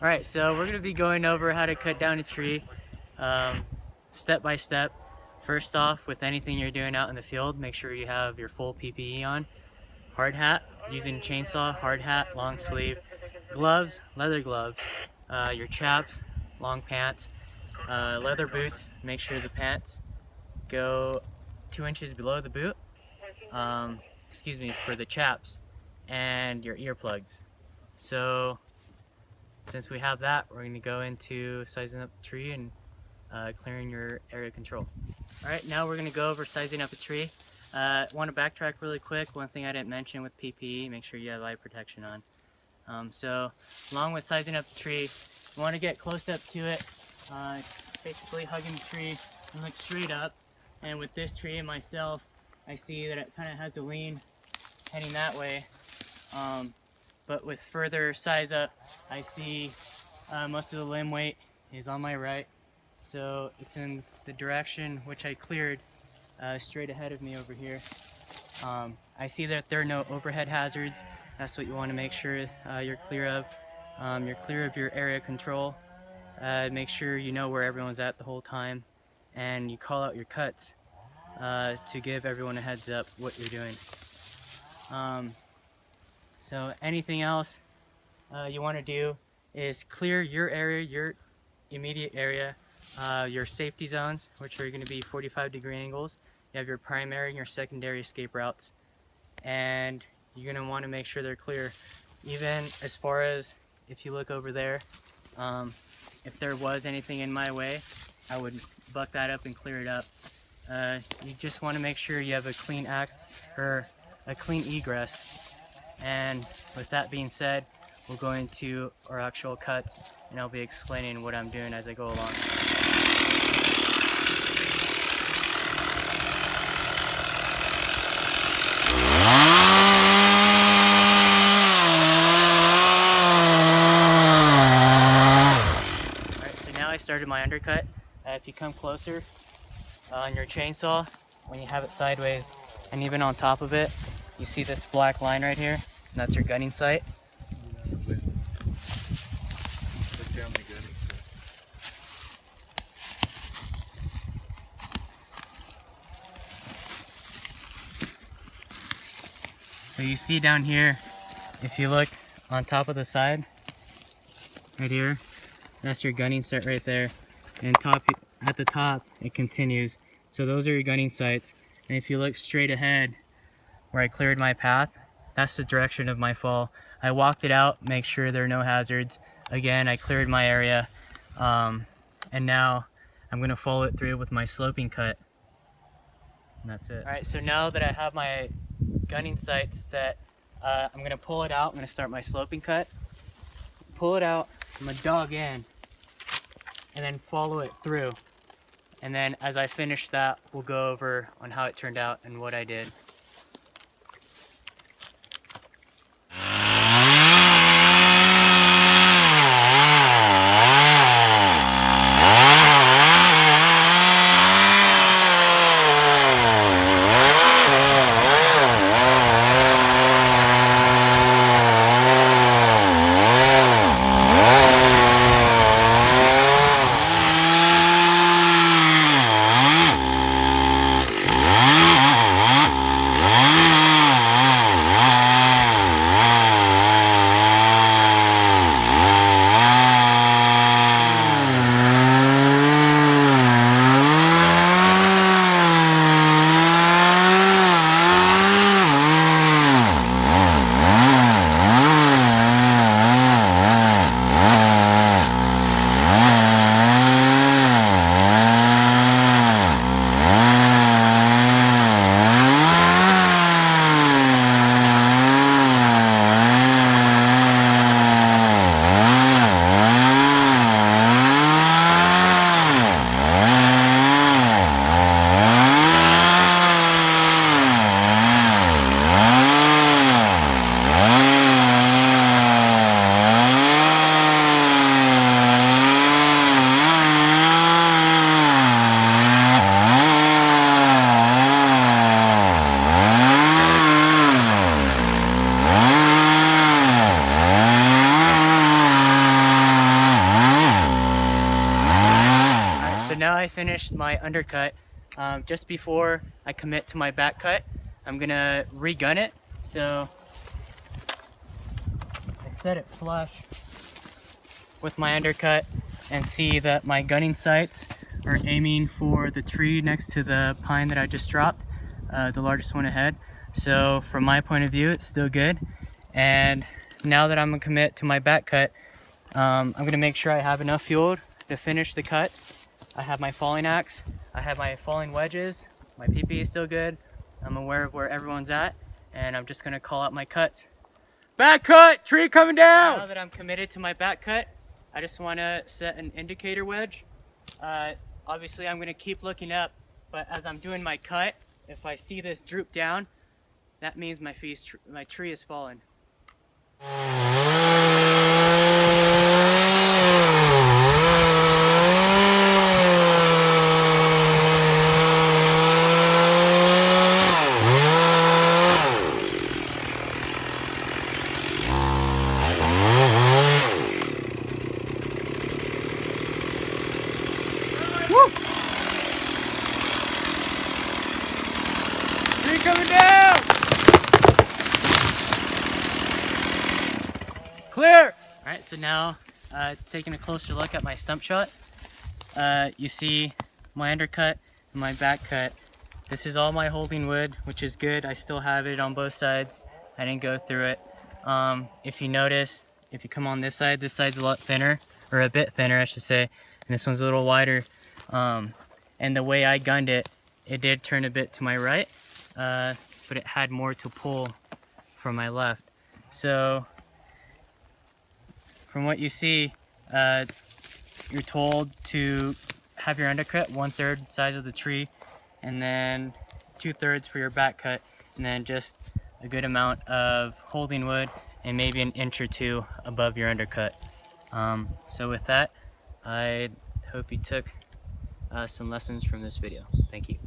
Alright, so we're going to be going over how to cut down a tree step by step. First off, with anything you're doing out in the field, make sure you have your full PPE on. Hard hat, using chainsaw, hard hat, long sleeve. Gloves, leather gloves. Your chaps, long pants. Leather boots, make sure the pants go 2 inches below the boot. For the chaps. And your earplugs. So since we have that, we're going to go into sizing up the tree and clearing your area control. Alright, now we're going to go over sizing up a tree. Want to backtrack really quick. One thing I didn't mention with PPE, make sure you have eye protection on. So along with sizing up the tree, you want to get close up to it, basically hugging the tree and look straight up. And with this tree and myself, I see that it kind of has a lean heading that way. But with further size up, I see most of the limb weight is on my right. So it's in the direction which I cleared straight ahead of me over here. I see that there are no overhead hazards. That's what you want to make sure you're clear of. You're clear of your area control. Make sure you know where everyone's at the whole time. And you call out your cuts to give everyone a heads up what you're doing. So anything else you want to do is clear your area, your immediate area, your safety zones, which are going to be 45-degree angles. You have your primary and your secondary escape routes, and you're going to want to make sure they're clear. Even as far as if you look over there, if there was anything in my way, I would buck that up and clear it up. You just want to make sure you have a clean clean egress. And with that being said, we'll go into our actual cuts, and I'll be explaining what I'm doing as I go along. Alright, so now I started my undercut. If you come closer on your chainsaw, when you have it sideways and even on top of it, you see this black line right here? And that's your gunning sight. So you see down here, if you look on top of the side, right here, that's your gunning sight right there. And at the top, it continues. So those are your gunning sights. And if you look straight ahead, where I cleared my path, that's the direction of my fall. I walked it out, make sure there are no hazards. Again, I cleared my area, and now I'm gonna follow it through with my sloping cut. And that's it. All right, so now that I have my gunning sights set, I'm gonna pull it out. I'm gonna start my sloping cut. Pull it out, I'm gonna dog in, and then follow it through. And then as I finish that, we'll go over on how it turned out and what I did. now I finished my undercut. Just before I commit to my back cut, I'm gonna re-gun it. So I set it flush with my undercut and see that my gunning sights are aiming for the tree next to the pine that I just dropped, the largest one ahead. So from my point of view, it's still good. And now that I'm gonna commit to my back cut, I'm gonna make sure I have enough fuel to finish the cuts. I have my falling axe, I have my falling wedges, my PP is still good. I'm aware of where everyone's at, and I'm just gonna call out my cuts. Back cut, tree coming down. Now that I'm committed to my back cut, I just wanna set an indicator wedge. Obviously I'm gonna keep looking up, but as I'm doing my cut, if I see this droop down, that means my tree is fallen. Woo! Tree coming down. Clear. All right, so now taking a closer look at my stump shot, you see my undercut and my back cut. This is all my holding wood, which is good. I still have it on both sides. I didn't go through it. If you notice, if you come on this side's a lot thinner, or a bit thinner, I should say, and this one's a little wider. And the way I gunned it, it did turn a bit to my right, but it had more to pull from my left. So from what you see, you're told to have your undercut 1/3 size of the tree, and then 2/3 for your back cut, and then just a good amount of holding wood and maybe an inch or two above your undercut. So with that, I hope you took some lessons from this video. Thank you.